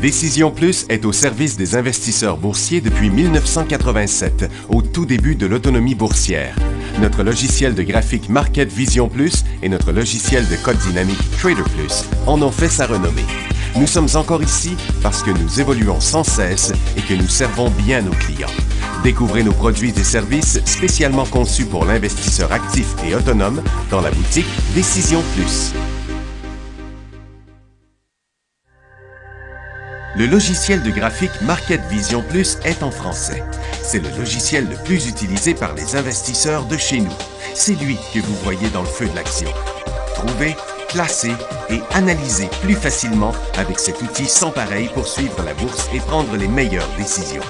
Décision Plus est au service des investisseurs boursiers depuis 1987, au tout début de l'autonomie boursière. Notre logiciel de graphique Market Vision Plus et notre logiciel de code dynamique Trader Plus en ont fait sa renommée. Nous sommes encore ici parce que nous évoluons sans cesse et que nous servons bien nos clients. Découvrez nos produits et services spécialement conçus pour l'investisseur actif et autonome dans la boutique Décision Plus. Le logiciel de graphique Market Vision Plus est en français. C'est le logiciel le plus utilisé par les investisseurs de chez nous. C'est lui que vous voyez dans le feu de l'action. Trouvez, classez et analysez plus facilement avec cet outil sans pareil pour suivre la bourse et prendre les meilleures décisions.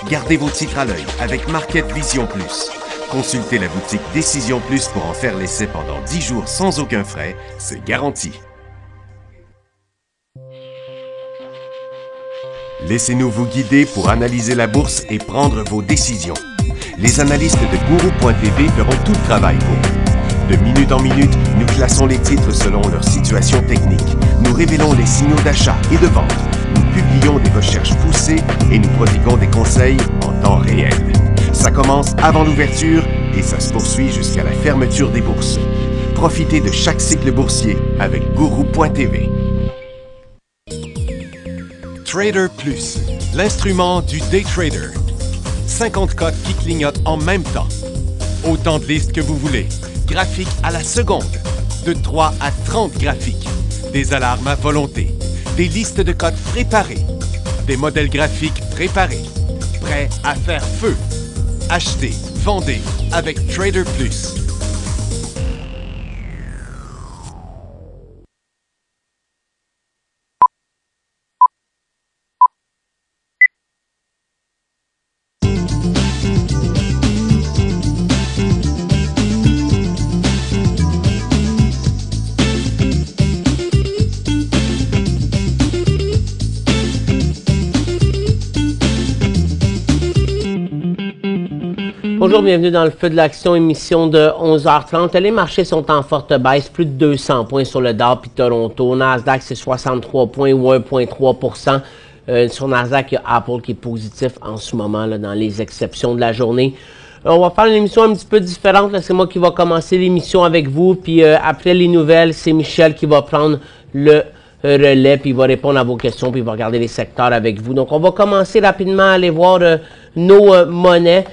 Gardez vos titres à l'œil avec Market Vision Plus. Consultez la boutique Décision Plus pour en faire l'essai pendant 10 jours sans aucun frais, c'est garanti. Laissez-nous vous guider pour analyser la bourse et prendre vos décisions. Les analystes de Guru.tv feront tout le travail pour vous. De minute en minute, nous classons les titres selon leur situation technique. Nous révélons les signaux d'achat et de vente. Nous publions des recherches poussées et nous prodiguons des conseils en temps réel. Ça commence avant l'ouverture et ça se poursuit jusqu'à la fermeture des bourses. Profitez de chaque cycle boursier avec Guru.tv. Trader Plus, l'instrument du day trader. 50 codes qui clignotent en même temps. Autant de listes que vous voulez. Graphiques à la seconde. De 3 à 30 graphiques. Des alarmes à volonté. Des listes de codes préparées. Des modèles graphiques préparés. Prêts à faire feu. Achetez, vendez avec Trader Plus. Bonjour, bienvenue dans le feu de l'action, émission de 11h30. Les marchés sont en forte baisse, plus de 200 points sur le Dow puis Toronto. Nasdaq, c'est 63 points ou 1,3 sur Nasdaq, il y a Apple qui est positif en ce moment là, dans les exceptions de la journée. On va faire une émission un petit peu différente. C'est moi qui va commencer l'émission avec vous. Puis après les nouvelles, c'est Michel qui va prendre le relais, puis il va répondre à vos questions, puis il va regarder les secteurs avec vous. Donc, on va commencer rapidement à aller voir nos monnaies.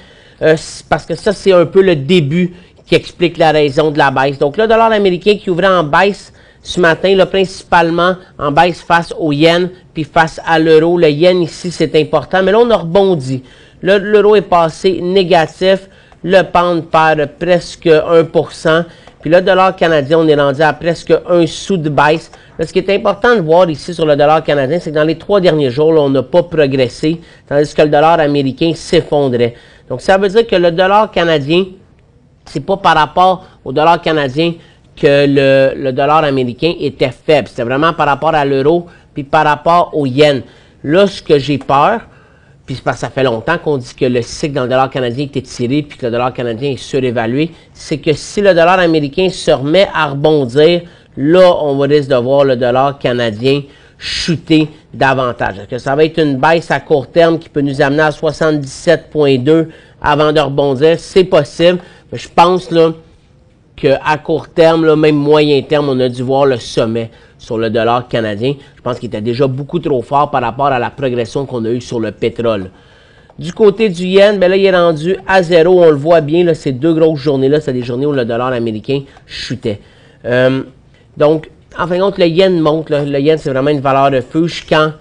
Parce que ça, c'est un peu le début qui explique la raison de la baisse. Donc, le dollar américain qui ouvrait en baisse ce matin, là, principalement en baisse face au yen, puis face à l'euro. Le yen ici, c'est important, mais là, on a rebondi. L'euro est passé négatif, le pound perd presque 1%, puis le dollar canadien, on est rendu à presque 1 sou de baisse. Là, ce qui est important de voir ici sur le dollar canadien, c'est que dans les 3 derniers jours, là, on n'a pas progressé, tandis que le dollar américain s'effondrait. Donc, ça veut dire que le dollar canadien, c'est pas par rapport au dollar canadien que le dollar américain était faible. C'était vraiment par rapport à l'euro puis par rapport au yen. Là, ce que j'ai peur, puis parce que ça fait longtemps qu'on dit que le cycle dans le dollar canadien est étiré puis que le dollar canadien est surévalué, c'est que si le dollar américain se remet à rebondir, là, on va risque de voir le dollar canadien chuter davantage. Est-ce que ça va être une baisse à court terme qui peut nous amener à 77,2 avant de rebondir? C'est possible. Mais je pense là qu'à court terme, là, même moyen terme, on a dû voir le sommet sur le dollar canadien. Je pense qu'il était déjà beaucoup trop fort par rapport à la progression qu'on a eue sur le pétrole. Du côté du yen, ben là, il est rendu à zéro. On le voit bien, là, ces deux grosses journées-là, c'est des journées où le dollar américain chutait. Donc, en fin de compte, le yen monte. Là. Le yen, c'est vraiment une valeur refuge quand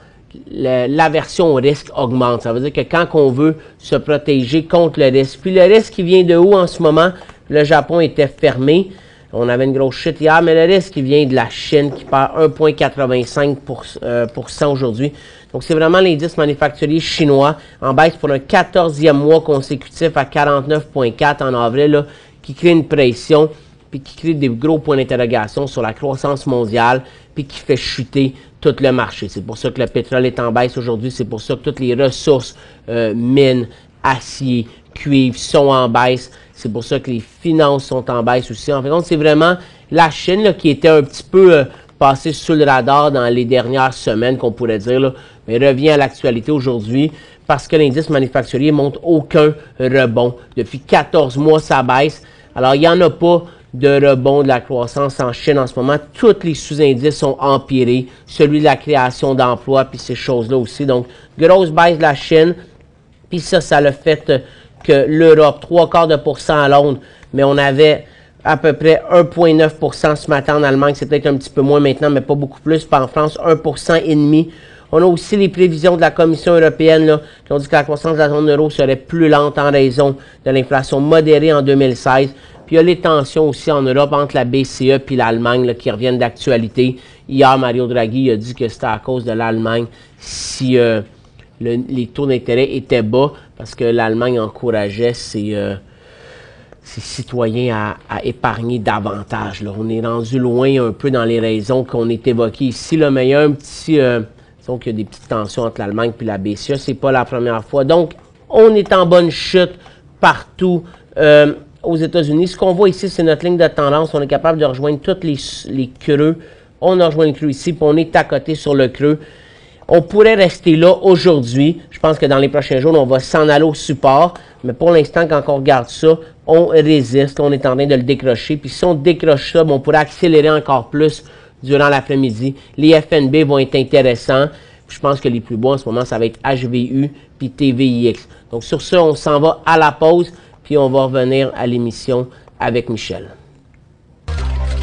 l'aversion au risque augmente. Ça veut dire que quand on veut se protéger contre le risque. Puis le risque qui vient de où en ce moment? Le Japon était fermé. On avait une grosse chute hier, mais le risque qui vient de la Chine qui perd 1,85% aujourd'hui. Donc, c'est vraiment l'indice manufacturier chinois en baisse pour un 14e mois consécutif à 49,4 en avril, là, qui crée une pression puis qui crée des gros points d'interrogation sur la croissance mondiale, puis qui fait chuter tout le marché. C'est pour ça que le pétrole est en baisse aujourd'hui, c'est pour ça que toutes les ressources, mines, acier, cuivre sont en baisse, c'est pour ça que les finances sont en baisse aussi. En fait, c'est vraiment la Chine là, qui était un petit peu passé sous le radar dans les dernières semaines, qu'on pourrait dire, là, mais revient à l'actualité aujourd'hui parce que l'indice manufacturier ne montre aucun rebond. Depuis 14 mois, ça baisse. Alors, il n'y en a pas de rebond de la croissance en Chine en ce moment. Tous les sous-indices sont empirés. Celui de la création d'emplois, puis ces choses-là aussi. Donc, grosse baisse de la Chine. Puis ça l'a fait que l'Europe, 0,75% à Londres, mais on avait à peu près 1,9% ce matin en Allemagne. C'est peut-être un petit peu moins maintenant, mais pas beaucoup plus. Puis en France, 1,5%. On a aussi les prévisions de la Commission européenne là, qui ont dit que la croissance de la zone euro serait plus lente en raison de l'inflation modérée en 2016. Puis il y a les tensions aussi en Europe entre la BCE et l'Allemagne qui reviennent d'actualité. Hier, Mario Draghi a dit que c'était à cause de l'Allemagne si les taux d'intérêt étaient bas parce que l'Allemagne encourageait ses citoyens à épargner davantage. Là. On est rendu loin un peu dans les raisons qu'on est évoquées ici. Là, mais il y a un petit... disons qu'il y a des petites tensions entre l'Allemagne et la BCE. C'est pas la première fois. Donc, on est en bonne chute partout aux États-Unis. Ce qu'on voit ici, c'est notre ligne de tendance. On est capable de rejoindre tous les creux. On a rejoint le creux ici, puis on est à côté sur le creux. On pourrait rester là aujourd'hui. Je pense que dans les prochains jours, on va s'en aller au support. Mais pour l'instant, quand on regarde ça, on résiste. On est en train de le décrocher. Puis si on décroche ça, on pourrait accélérer encore plus durant l'après-midi. Les FNB vont être intéressants. Puis je pense que les plus bons en ce moment, ça va être HVU puis TVIX. Donc sur ça, on s'en va à la pause. Puis on va revenir à l'émission avec Michel.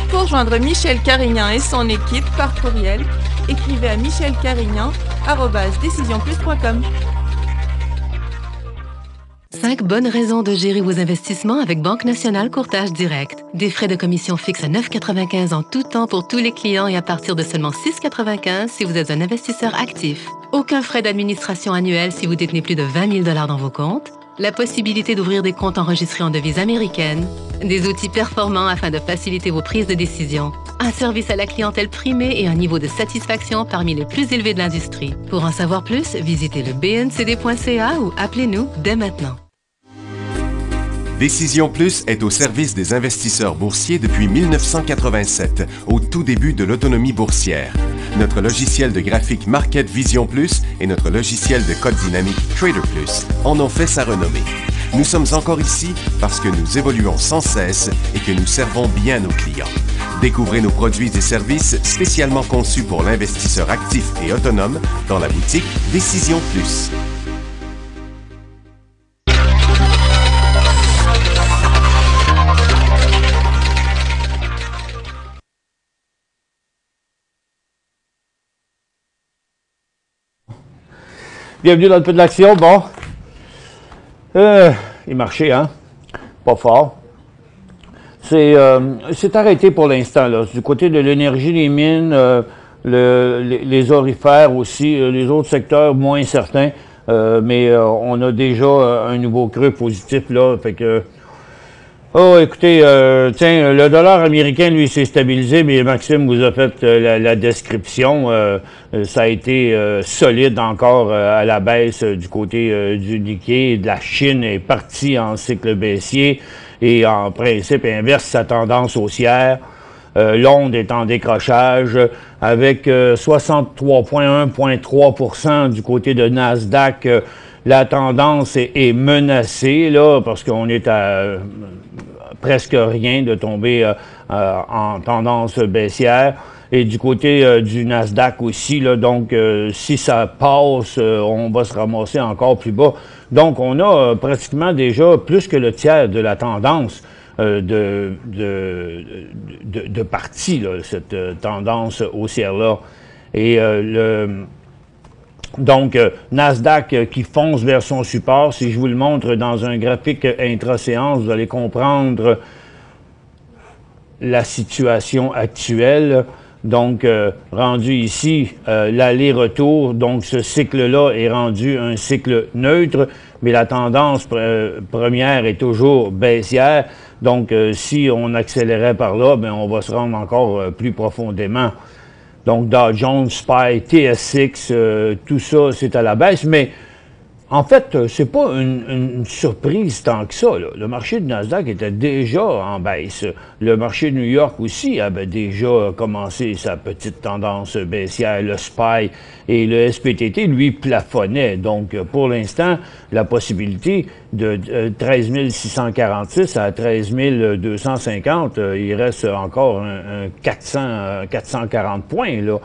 Pour joindre Michel Carignan et son équipe par courriel, écrivez à michelcarignan@decisionplus.com. 5 bonnes raisons de gérer vos investissements avec Banque Nationale Courtage Direct. Des frais de commission fixes à 9,95 en tout temps pour tous les clients et à partir de seulement 6,95 si vous êtes un investisseur actif. Aucun frais d'administration annuel si vous détenez plus de 20 000 $ dans vos comptes. La possibilité d'ouvrir des comptes enregistrés en devise américaine. Des outils performants afin de faciliter vos prises de décision. Un service à la clientèle primé et un niveau de satisfaction parmi les plus élevés de l'industrie. Pour en savoir plus, visitez le bncd.ca ou appelez-nous dès maintenant. Décision Plus est au service des investisseurs boursiers depuis 1987, au tout début de l'autonomie boursière. Notre logiciel de graphique Market Vision Plus et notre logiciel de code dynamique Trader Plus en ont fait sa renommée. Nous sommes encore ici parce que nous évoluons sans cesse et que nous servons bien nos clients. Découvrez nos produits et services spécialement conçus pour l'investisseur actif et autonome dans la boutique Décision Plus. Bienvenue dans le peu de l'action. Bon, il marchait, hein? Pas fort. C'est arrêté pour l'instant, là. Du côté de l'énergie, les mines, les orifères aussi, les autres secteurs moins certains. Mais on a déjà un nouveau creux positif, là. Fait que... Oh, écoutez, tiens, le dollar américain, lui, s'est stabilisé, mais Maxime vous a fait la description. Ça a été solide encore à la baisse du côté du Nikkei. De la Chine est partie en cycle baissier et en principe inverse sa tendance haussière. Londres est en décrochage avec 63,1,3% du côté de Nasdaq. La tendance est menacée, là, parce qu'on est à presque rien de tomber en tendance baissière. Et du côté du Nasdaq aussi, là, donc si ça passe, on va se ramasser encore plus bas. Donc on a pratiquement déjà plus que le tiers de la tendance de partie, là, cette tendance haussière-là. Et donc, Nasdaq qui fonce vers son support. Si je vous le montre dans un graphique intra-séance, vous allez comprendre la situation actuelle. Donc, rendu ici, l'aller-retour, donc ce cycle-là est rendu un cycle neutre, mais la tendance première est toujours baissière. Donc, si on accélérait par là, bien, on va se rendre encore plus profondément. Donc, Dow Jones, SPY, TSX, tout ça, c'est à la baisse. Mais En fait, c'est pas une surprise tant que ça, là. Le marché du Nasdaq était déjà en baisse. Le marché de New York aussi avait déjà commencé sa petite tendance baissière. Le SPY et le SPTT, lui, plafonnaient. Donc, pour l'instant, la possibilité de 13 646 à 13 250, il reste encore un 440 points là,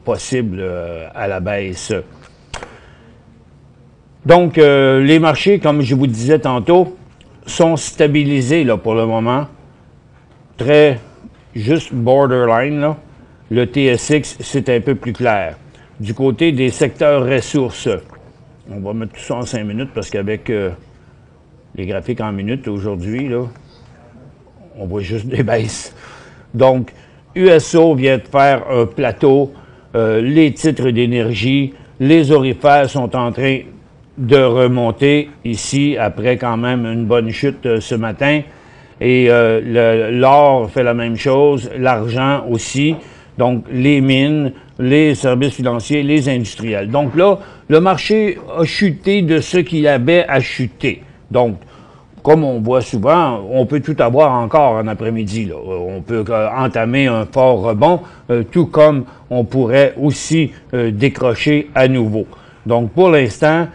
possible à la baisse. Donc, les marchés, comme je vous disais tantôt, sont stabilisés là, pour le moment. Très juste borderline. Là. Le TSX, c'est un peu plus clair. Du côté des secteurs ressources, on va mettre tout ça en 5 minutes parce qu'avec les graphiques en minutes aujourd'hui, là, on voit juste des baisses. Donc, USO vient de faire un plateau. Les titres d'énergie, les orifères sont en train de remonter ici après quand même une bonne chute ce matin. Et l'or fait la même chose, l'argent aussi. Donc, les mines, les services financiers, les industriels. Donc là, le marché a chuté de ce qu'il avait à chuter. Donc, comme on voit souvent, on peut tout avoir encore en après-midi. Là. On peut entamer un fort rebond, tout comme on pourrait aussi décrocher à nouveau. Donc, pour l'instant,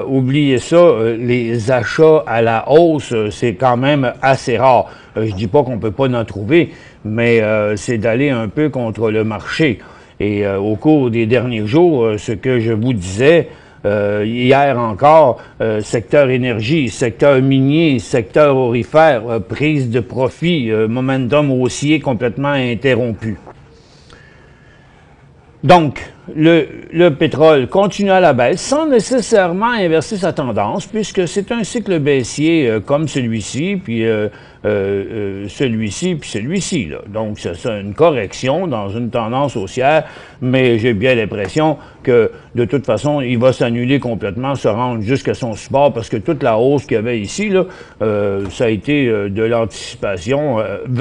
oubliez ça, les achats à la hausse, c'est quand même assez rare. Je dis pas qu'on peut pas en trouver, mais c'est d'aller un peu contre le marché. Et au cours des derniers jours, ce que je vous disais, hier encore, secteur énergie, secteur minier, secteur aurifère, prise de profit, momentum haussier complètement interrompu. Donc, le pétrole continue à la baisse sans nécessairement inverser sa tendance, puisque c'est un cycle baissier comme celui-ci, puis celui-ci, puis celui-ci. Là. Donc, c'est une correction dans une tendance haussière, mais j'ai bien l'impression que, de toute façon, il va s'annuler complètement, se rendre jusqu'à son support, parce que toute la hausse qu'il y avait ici, là, ça a été de l'anticipation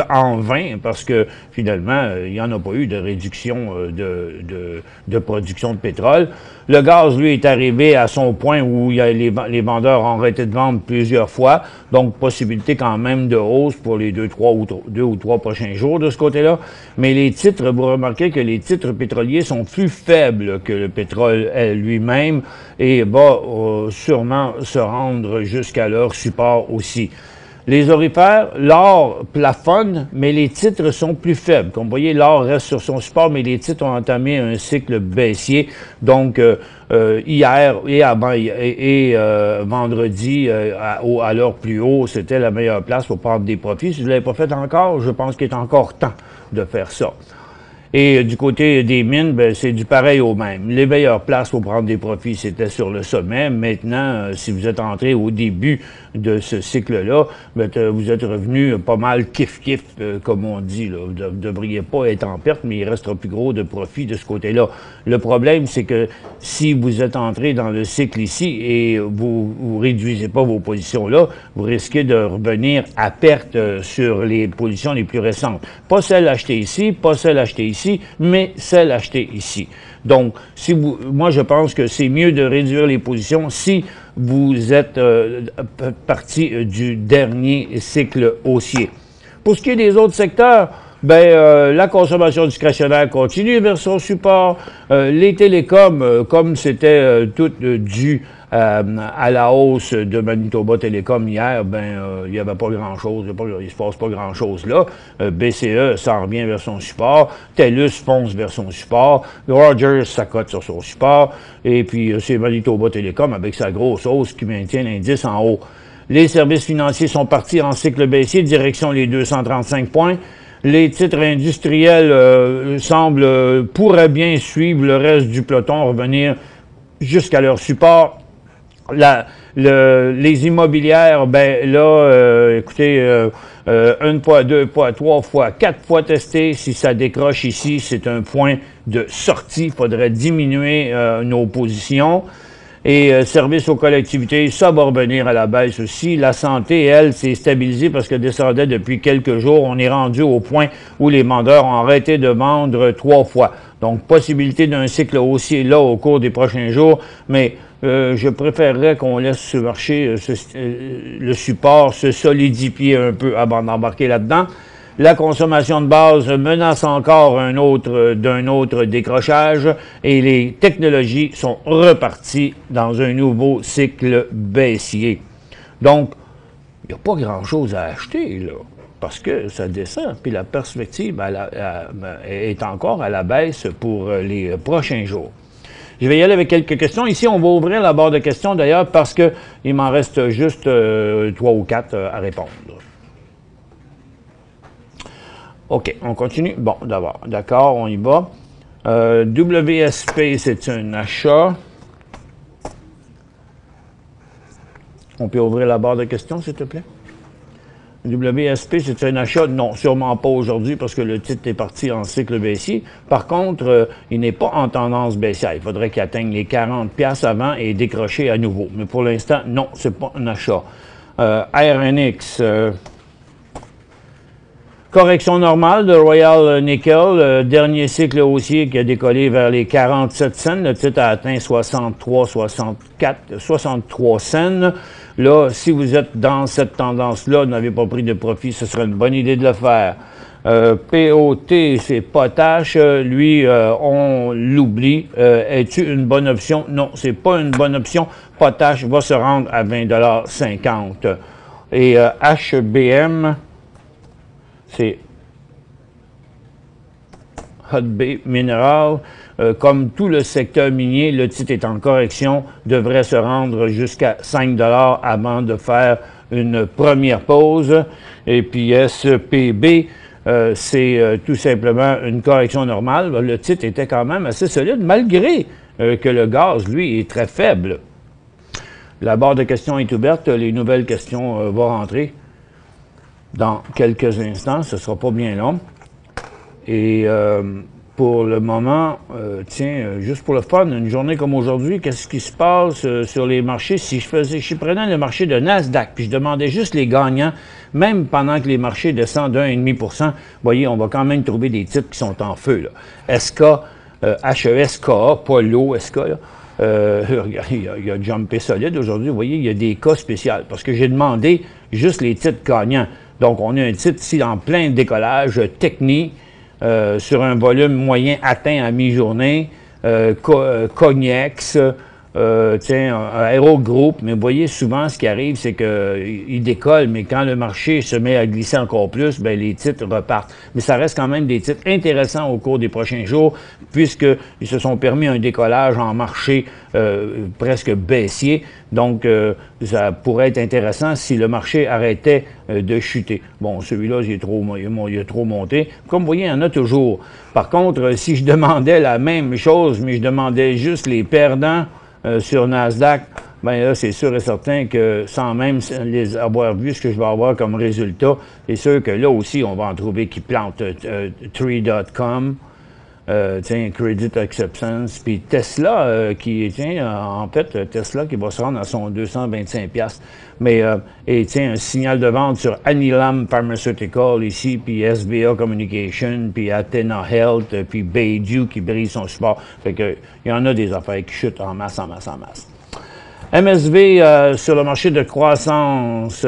en vain, parce que, finalement, il n'y en a pas eu de réduction de production de pétrole. Le gaz, lui, est arrivé à son point où les vendeurs ont arrêté de vendre plusieurs fois, donc possibilité quand même de hausse pour les deux ou trois prochains jours de ce côté-là. Mais les titres, vous remarquez que les titres pétroliers sont plus faibles que le pétrole lui-même et va sûrement se rendre jusqu'à leur support aussi. Les orifères, l'or plafonne, mais les titres sont plus faibles. Comme vous voyez, l'or reste sur son support, mais les titres ont entamé un cycle baissier. Donc, hier et vendredi, à l'heure plus haut, c'était la meilleure place pour prendre des profits. Si vous ne l'avez pas fait encore, je pense qu'il est encore temps de faire ça. Et du côté des mines, ben, c'est du pareil au même. Les meilleures places pour prendre des profits, c'était sur le sommet. Maintenant, si vous êtes entré au début de ce cycle-là, ben, vous êtes revenu pas mal kiff-kiff, comme on dit. Là. Vous ne devriez pas être en perte, mais il restera plus gros de profit de ce côté-là. Le problème, c'est que si vous êtes entré dans le cycle ici et vous réduisez pas vos positions là, vous risquez de revenir à perte sur les positions les plus récentes. Pas celles achetées ici, pas celles achetées ici, mais celles achetées ici. Donc, moi, je pense que c'est mieux de réduire les positions si vous êtes parti du dernier cycle haussier. Pour ce qui est des autres secteurs, ben, la consommation discrétionnaire continue vers son support. Les télécoms, comme c'était tout dû à la hausse de Manitoba Télécom hier, ben, il n'y avait pas grand-chose, il se passe pas grand-chose là. BCE s'en revient vers son support, TELUS fonce vers son support, Rogers s'accote sur son support, et puis c'est Manitoba Télécom avec sa grosse hausse qui maintient l'indice en haut. Les services financiers sont partis en cycle baissier, direction les 235 points. Les titres industriels pourraient bien suivre le reste du peloton, revenir jusqu'à leur support. Les immobilières, ben là, écoutez, une fois, deux fois, trois fois, quatre fois testé. Si ça décroche ici, c'est un point de sortie. Il faudrait diminuer nos positions. Et service aux collectivités, ça va revenir à la baisse aussi. La santé, elle, s'est stabilisée parce qu'elle descendait depuis quelques jours. On est rendu au point où les vendeurs ont arrêté de vendre 3 fois. Donc, possibilité d'un cycle haussier là au cours des prochains jours, mais je préférerais qu'on laisse ce marché, le support se solidifier un peu avant d'embarquer là-dedans. La consommation de base menace encore d'un autre décrochage et les technologies sont reparties dans un nouveau cycle baissier. Donc, il n'y a pas grand-chose à acheter, là, parce que ça descend, puis la perspective est encore à la baisse pour les prochains jours. Je vais y aller avec quelques questions. Ici, on va ouvrir la barre de questions, d'ailleurs, parce qu'il m'en reste juste 3 ou 4 à répondre. OK, on continue. Bon, d'abord, d'accord, on y va. WSP, c'est un achat. On peut ouvrir la barre de questions, s'il te plaît? WSP, c'est un achat? Non, sûrement pas aujourd'hui parce que le titre est parti en cycle baissier. Par contre, il n'est pas en tendance baissière. Il faudrait qu'il atteigne les 40$ avant et décrocher à nouveau. Mais pour l'instant, non, c'est pas un achat. RNX, correction normale de Royal Nickel, dernier cycle haussier qui a décollé vers les 47 cents. Le titre a atteint 63 cents. Là, si vous êtes dans cette tendance-là, n'avez pas pris de profit, ce serait une bonne idée de le faire. POT, c'est potache. Lui, on l'oublie. Est-ce une bonne option? Non, c'est pas une bonne option. Potache va se rendre à 20,50 $. Et HBM, c'est Hot Bay Mineral. Comme tout le secteur minier, le titre est en correction, devrait se rendre jusqu'à 5 $ avant de faire une première pause. Et puis SPB, c'est tout simplement une correction normale. Le titre était quand même assez solide, malgré que le gaz, lui, est très faible. La barre de questions est ouverte. Les nouvelles questions vont rentrer dans quelques instants. Ce ne sera pas bien long. Et pour le moment, juste pour le fun, une journée comme aujourd'hui, qu'est-ce qui se passe sur les marchés? Si je prenais le marché de Nasdaq, puis je demandais juste les gagnants, même pendant que les marchés descendent de 1,5%, vous voyez, on va quand même trouver des titres qui sont en feu, là. SK, HESKA, pas l'OSK, là. Il a jumpé solide aujourd'hui. Vous voyez, il y a des cas spéciaux, parce que j'ai demandé juste les titres gagnants. Donc, on a un titre ici en plein décollage technique, sur un volume moyen atteint à mi-journée, Cognex, Aerogroup, mais vous voyez, souvent, ce qui arrive, c'est qu'il décolle, mais quand le marché se met à glisser encore plus, ben les titres repartent. Mais ça reste quand même des titres intéressants au cours des prochains jours, puisqu'ils se sont permis un décollage en marché presque baissier. Donc, ça pourrait être intéressant si le marché arrêtait de chuter. Bon, celui-là, il a trop monté. Comme vous voyez, il y en a toujours. Par contre, si je demandais la même chose, mais je demandais juste les perdants sur Nasdaq, bien là, c'est sûr et certain que sans même les avoir vu ce que je vais avoir comme résultat, c'est sûr que là aussi, on va en trouver qui plantent Tree.com, Credit Acceptance, puis Tesla, en fait, Tesla qui va se rendre à son 225$. Mais, un signal de vente sur Anilam Pharmaceutical ici, puis SBA Communication, puis Athena Health, puis Beidou qui brise son support. Fait que, il y en a des affaires qui chutent en masse. MSV sur le marché de croissance.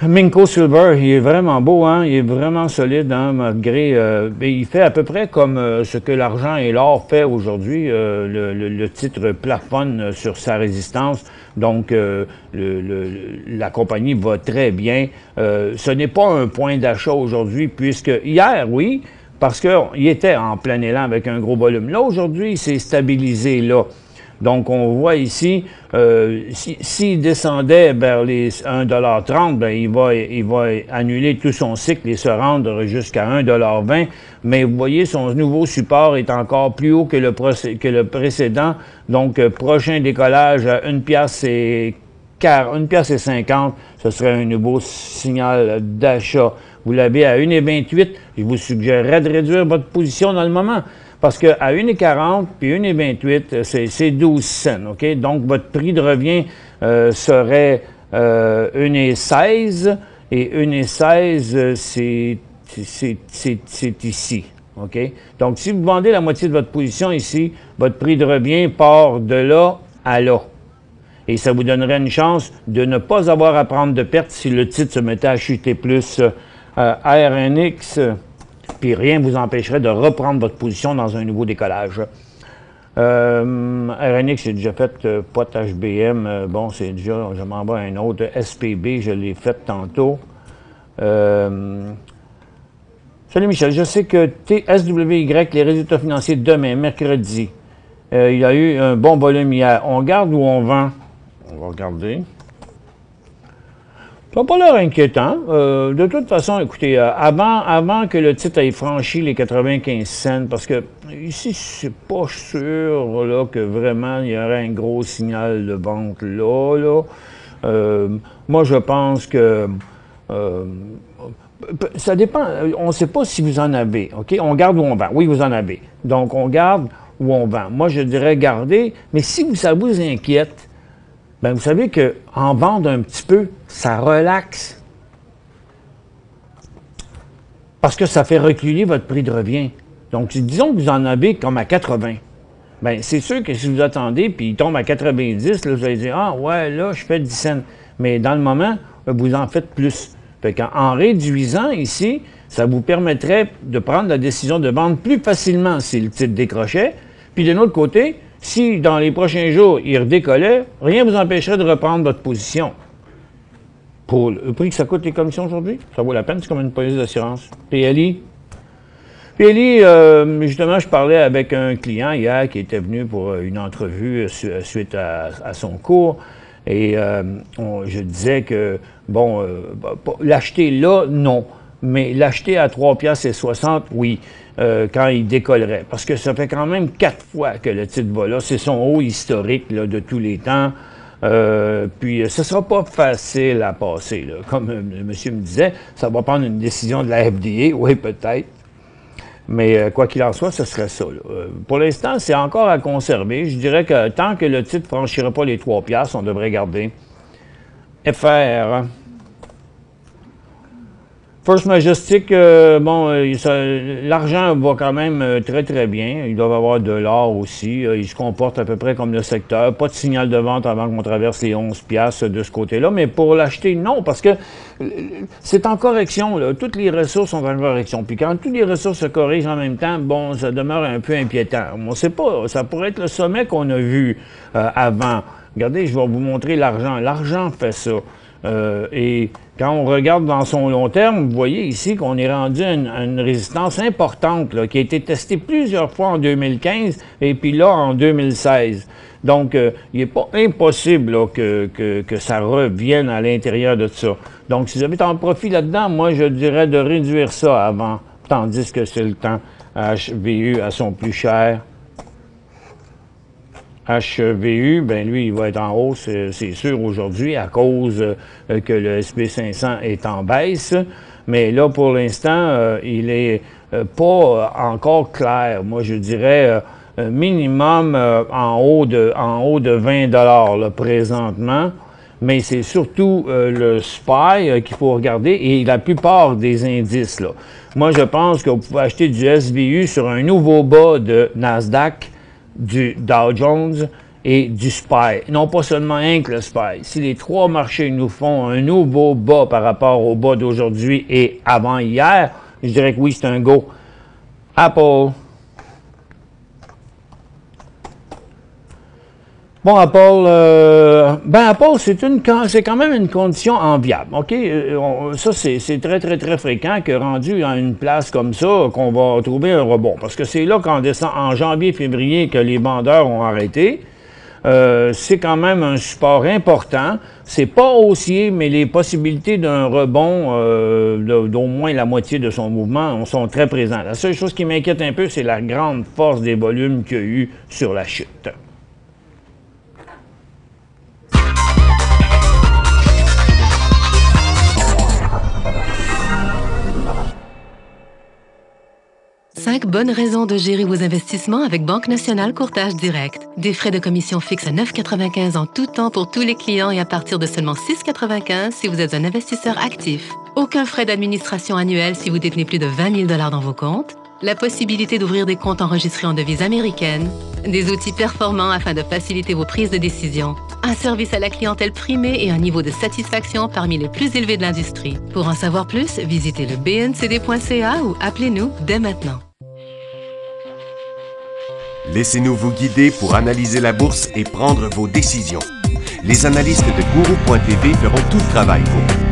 Minco Silver, il est vraiment beau, hein? Il est vraiment solide, hein? Malgré... il fait à peu près comme ce que l'argent et l'or fait aujourd'hui. Le titre plafonne sur sa résistance. Donc, la compagnie va très bien. Ce n'est pas un point d'achat aujourd'hui, puisque hier, oui, parce qu'il était en plein élan avec un gros volume. Là, aujourd'hui, il s'est stabilisé là. Donc, on voit ici, s'il descendait vers les 1,30 $, ben, il va annuler tout son cycle et se rendre jusqu'à 1,20 $. Mais vous voyez, son nouveau support est encore plus haut que le précédent. Donc, prochain décollage à 1,50 $, ce serait un nouveau signal d'achat. Vous l'avez à 1,28 $, je vous suggérerais de réduire votre position dans le moment. Parce qu'à 1,40 puis 1,28, c'est 12 cents, OK? Donc, votre prix de revient serait 1,16 et 1,16, c'est ici. OK? Donc, si vous vendez la moitié de votre position ici, votre prix de revient part de là à là. Et ça vous donnerait une chance de ne pas avoir à prendre de pertes si le titre se mettait à chuter plus. RNX, puis rien ne vous empêcherait de reprendre votre position dans un nouveau décollage. RNX, j'ai déjà fait POT HBM. Bon, c'est déjà, je m'en vais à un autre. SPB, je l'ai fait tantôt. Salut Michel, je sais que TSWY, les résultats financiers demain, mercredi, il y a eu un bon volume hier. On garde ou on vend? On va regarder. Ça n'a pas l'air inquiétant. De toute façon, écoutez, avant que le titre ait franchi les 95 cents, parce que ici, c'est pas sûr là, que vraiment il y aurait un gros signal de vente là. Moi, je pense que ça dépend. On ne sait pas si vous en avez. OK? On garde ou on vend. Oui, vous en avez. Donc, on garde ou on vend. Moi, je dirais garder, mais si ça vous inquiète, bien, vous savez qu'en vendre un petit peu, ça relaxe. Parce que ça fait reculer votre prix de revient. Donc, disons que vous en avez comme à 80. Bien, c'est sûr que si vous attendez, puis il tombe à 90, là, vous allez dire, ah ouais, là, je fais 10 cents. Mais dans le moment, vous en faites plus. Fait qu'en réduisant ici, ça vous permettrait de prendre la décision de vendre plus facilement si le titre décrochait. Puis de l'autre côté, si dans les prochains jours, il redécollait, rien ne vous empêcherait de reprendre votre position. Pour le prix que ça coûte les commissions aujourd'hui, ça vaut la peine, c'est comme une police d'assurance. PLI. PLI, justement, je parlais avec un client hier qui était venu pour une entrevue suite à son cours. Et je disais que, bon, l'acheter là, non. Mais l'acheter à 3,60 $, oui, quand il décollerait. Parce que ça fait quand même 4 fois que le titre va là. C'est son haut historique là, de tous les temps. Puis, ce ne sera pas facile à passer. Là. Comme le monsieur me disait, ça va prendre une décision de la FDA. Oui, peut-être. Mais quoi qu'il en soit, ce serait ça. Pour l'instant, c'est encore à conserver. Je dirais que tant que le titre ne franchira pas les 3 $, on devrait garder. FR. First Majestic, l'argent va quand même très, très bien. Ils doivent avoir de l'or aussi. Ils se comportent à peu près comme le secteur. Pas de signal de vente avant qu'on traverse les 11 $ de ce côté-là. Mais pour l'acheter, non, parce que c'est en correction. Là. Toutes les ressources sont en correction. Puis quand toutes les ressources se corrigent en même temps, bon, ça demeure un peu inquiétant. On ne sait pas. Ça pourrait être le sommet qu'on a vu avant. Regardez, je vais vous montrer l'argent. L'argent fait ça. Et quand on regarde dans son long terme, vous voyez ici qu'on est rendu à une résistance importante là, qui a été testée plusieurs fois en 2015 et puis là en 2016. Donc, il n'est pas impossible là, que ça revienne à l'intérieur de ça. Donc, si vous avez un profit là-dedans, moi, je dirais de réduire ça avant, tandis que c'est le temps. HVU à son plus cher. HVU, ben lui, il va être en hausse, c'est sûr, aujourd'hui, à cause que le SP500 est en baisse. Mais là, pour l'instant, il est pas encore clair. Moi, je dirais minimum en haut de 20 $ là, présentement. Mais c'est surtout le SPY qu'il faut regarder et la plupart des indices. Là. Moi, je pense que vous pouvez acheter du SVU sur un nouveau bas de Nasdaq, du Dow Jones et du SPY. Non pas seulement un que le SPY. Si les trois marchés nous font un nouveau bas par rapport au bas d'aujourd'hui et avant-hier, je dirais que oui, c'est un go. Apple. Bon, Apple, c'est quand même une condition enviable, OK? Ça, c'est très, très, très fréquent que rendu à une place comme ça, qu'on va trouver un rebond. Parce que c'est là qu'en en janvier, février, que les vendeurs ont arrêté. C'est quand même un support important. C'est pas haussier, mais les possibilités d'un rebond d'au moins la moitié de son mouvement sont très présentes. La seule chose qui m'inquiète un peu, c'est la grande force des volumes qu'il y a eu sur la chute. Cinq bonnes raisons de gérer vos investissements avec Banque Nationale Courtage Direct. Des frais de commission fixes à 9,95 en tout temps pour tous les clients et à partir de seulement 6,95 si vous êtes un investisseur actif. Aucun frais d'administration annuel si vous détenez plus de 20 000 $ dans vos comptes. la possibilité d'ouvrir des comptes enregistrés en devise américaine, des outils performants afin de faciliter vos prises de décision, un service à la clientèle primé et un niveau de satisfaction parmi les plus élevés de l'industrie. Pour en savoir plus, visitez le bncd.ca ou appelez-nous dès maintenant. Laissez-nous vous guider pour analyser la bourse et prendre vos décisions. Les analystes de Guru.tv feront tout le travail pour vous.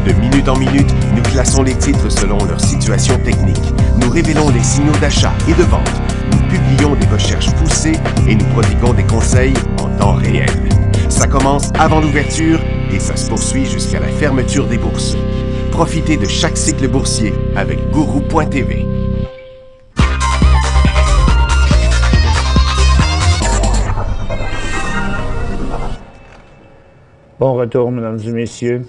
De minute en minute, nous classons les titres selon leur situation technique. Nous révélons les signaux d'achat et de vente. Nous publions des recherches poussées et nous prodiguons des conseils en temps réel. Ça commence avant l'ouverture et ça se poursuit jusqu'à la fermeture des bourses. Profitez de chaque cycle boursier avec Guru.tv. Bon retour, mesdames et messieurs.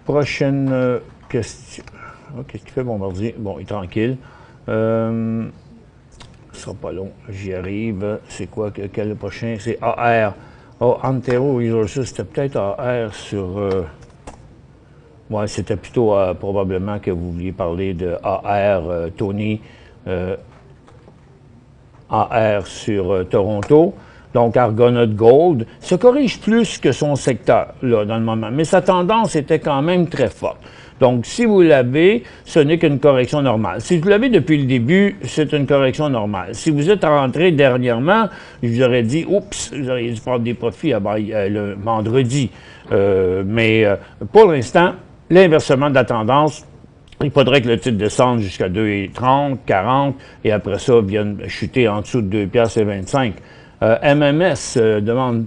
Prochaine question. Oh, qu'est-ce qu'il fait, Bombardier? Bon, il est tranquille. Ce sera pas long. J'y arrive. C'est quoi? Quel le prochain? C'est AR. Oh, Antero Resources, c'était peut-être AR sur... Ouais, c'était plutôt probablement que vous vouliez parler de AR, Tony. AR sur Toronto. Donc, Argonaut Gold se corrige plus que son secteur, là, dans le moment. Mais sa tendance était quand même très forte. Donc, si vous l'avez, ce n'est qu'une correction normale. Si vous l'avez depuis le début, c'est une correction normale. Si vous êtes rentré dernièrement, je vous aurais dit, oups, vous auriez dû prendre des profits le vendredi. Mais pour l'instant, l'inversement de la tendance, il faudrait que le titre descende jusqu'à 2,30, 40, et après ça, vienne chuter en dessous de 2,25 $. MMS demande...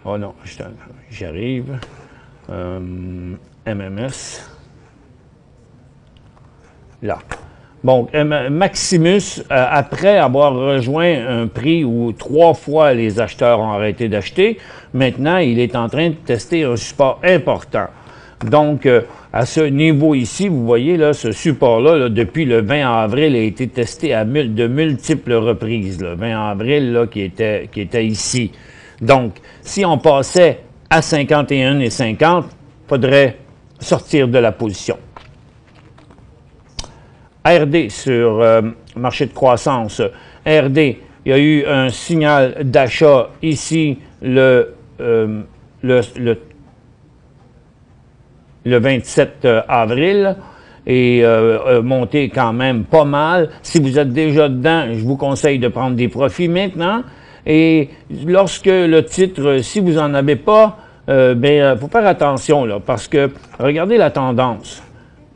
Oh non, j'arrive. MMS. Là. Donc, Maximus, après avoir rejoint un prix où 3 fois les acheteurs ont arrêté d'acheter, maintenant, il est en train de tester un support important. Donc, à ce niveau ici, vous voyez, là, ce support-là, là, depuis le 20 avril, a été testé à de multiples reprises. Le 20 avril, là, qui était ici. Donc, si on passait à 51,50, il faudrait sortir de la position. RD sur marché de croissance. RD, il y a eu un signal d'achat ici le 27 avril et monté quand même pas mal. Si vous êtes déjà dedans, je vous conseille de prendre des profits maintenant. Et lorsque le titre, si vous n'en avez pas, faut faire attention là, parce que regardez la tendance.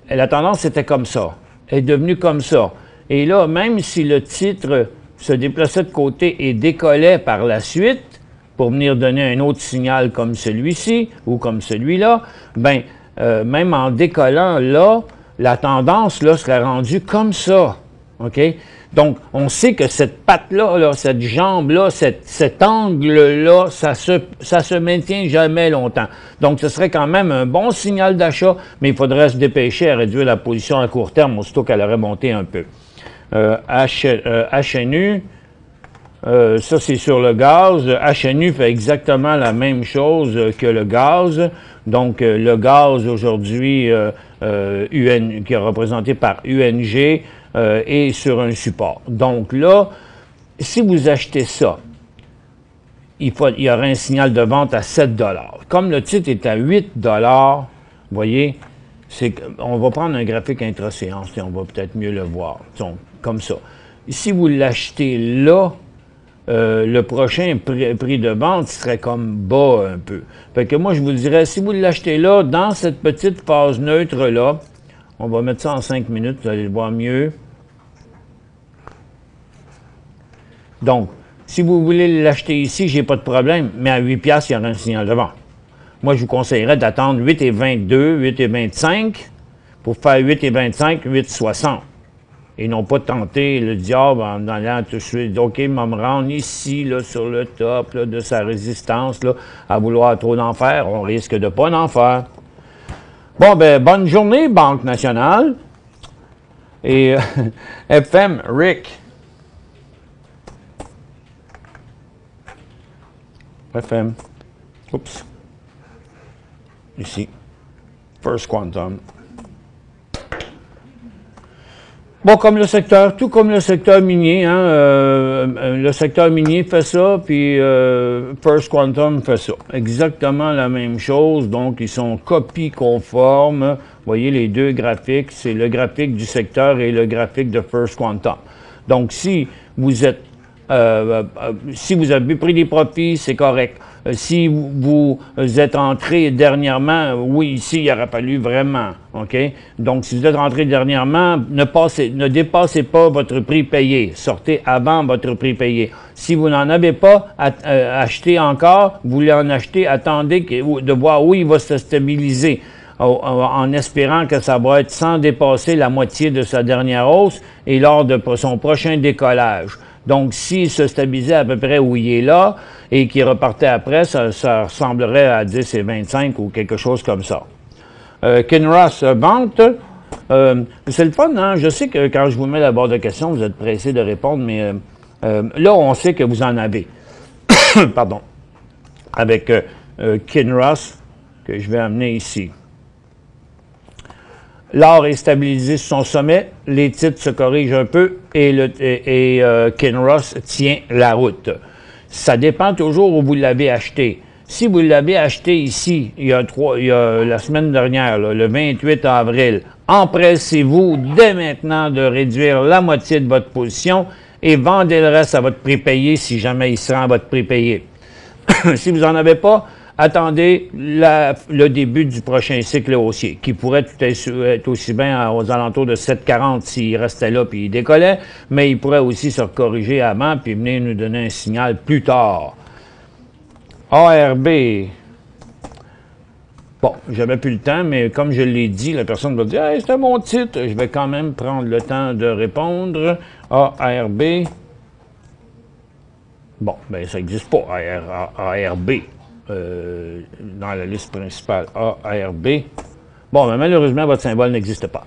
Et la tendance était comme ça. Elle est devenue comme ça. Et là, même si le titre se déplaçait de côté et décollait par la suite pour venir donner un autre signal comme celui-ci ou comme celui-là, même en décollant là, la tendance là serait rendue comme ça. OK? Donc, on sait que cette patte-là, là, cette jambe-là, cet angle-là, ça se maintient jamais longtemps. Donc, ce serait quand même un bon signal d'achat, mais il faudrait se dépêcher à réduire la position à court terme, aussitôt qu'elle aurait monté un peu. HNU, ça c'est sur le gaz. HNU fait exactement la même chose que le gaz. Donc, le gaz aujourd'hui, qui est représenté par UNG, est sur un support. Donc là, si vous achetez ça, il y aura un signal de vente à 7 $. Comme le titre est à 8 $, vous voyez, on va prendre un graphique intra-séance et on va peut-être mieux le voir. Donc, comme ça. Si vous l'achetez là, le prochain prix de vente serait comme bas un peu. Fait que moi, je vous dirais, si vous l'achetez là, dans cette petite phase neutre-là, on va mettre ça en 5 minutes, vous allez le voir mieux. Donc, si vous voulez l'acheter ici, j'ai pas de problème, mais à 8 $, il y aura un signal de vente. Moi, je vous conseillerais d'attendre 8,22, 8,25 pour faire 8,25, 8,60. Et non pas tenter le diable en allant tout de suite, OK, me rendre ici, là, sur le top là, de sa résistance, là, à vouloir trop d'en faire. On risque de pas en faire. Bon, bonne journée, Banque nationale. Et FM, Rick. FM. Oups. Ici. First Quantum. Bon, comme le secteur, tout comme le secteur minier, hein, le secteur minier fait ça, puis First Quantum fait ça. Exactement la même chose, donc ils sont copies conformes. Vous voyez les deux graphiques, c'est le graphique du secteur et le graphique de First Quantum. Donc, si vous êtes, si vous avez pris des profits, c'est correct. Si vous êtes entré dernièrement, oui, ici, il aurait fallu vraiment, OK? Donc, si vous êtes rentré dernièrement, ne dépassez pas votre prix payé. Sortez avant votre prix payé. Si vous n'en avez pas acheté encore, vous voulez en acheter, attendez de voir où il va se stabiliser, en espérant que ça va être sans dépasser la moitié de sa dernière hausse et lors de son prochain décollage. Donc, s'il se stabilisait à peu près où il est là et qu'il repartait après, ça ressemblerait à 10 et 25 ou quelque chose comme ça. Kinross vente. C'est le fun, hein? Je sais que quand je vous mets la barre de questions, vous êtes pressé de répondre, mais là, on sait que vous en avez. Pardon. Avec Kinross, que je vais amener ici. L'or est stabilisé sur son sommet, les titres se corrigent un peu et Kinross tient la route. Ça dépend toujours où vous l'avez acheté. Si vous l'avez acheté ici, il y a la semaine dernière, là, le 28 avril, empressez-vous dès maintenant de réduire la moitié de votre position et vendez le reste à votre prix payé si jamais il sera à votre prix payé. Si vous n'en avez pas, attendez le début du prochain cycle haussier, qui pourrait tout être aussi bien aux alentours de 7,40 s'il restait là puis il décollait, mais il pourrait aussi se corriger avant puis venir nous donner un signal plus tard. ARB. Bon, j'avais plus le temps, mais comme je l'ai dit, la personne va dire « Hey, c'était mon titre ». Je vais quand même prendre le temps de répondre. ARB. Bon, ben ça n'existe pas, ARB. Dans la liste principale ARB. Bon, mais malheureusement, votre symbole n'existe pas.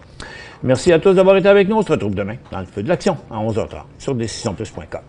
Merci à tous d'avoir été avec nous. On se retrouve demain dans le feu de l'action à 11h30 sur DecisionPlus.com.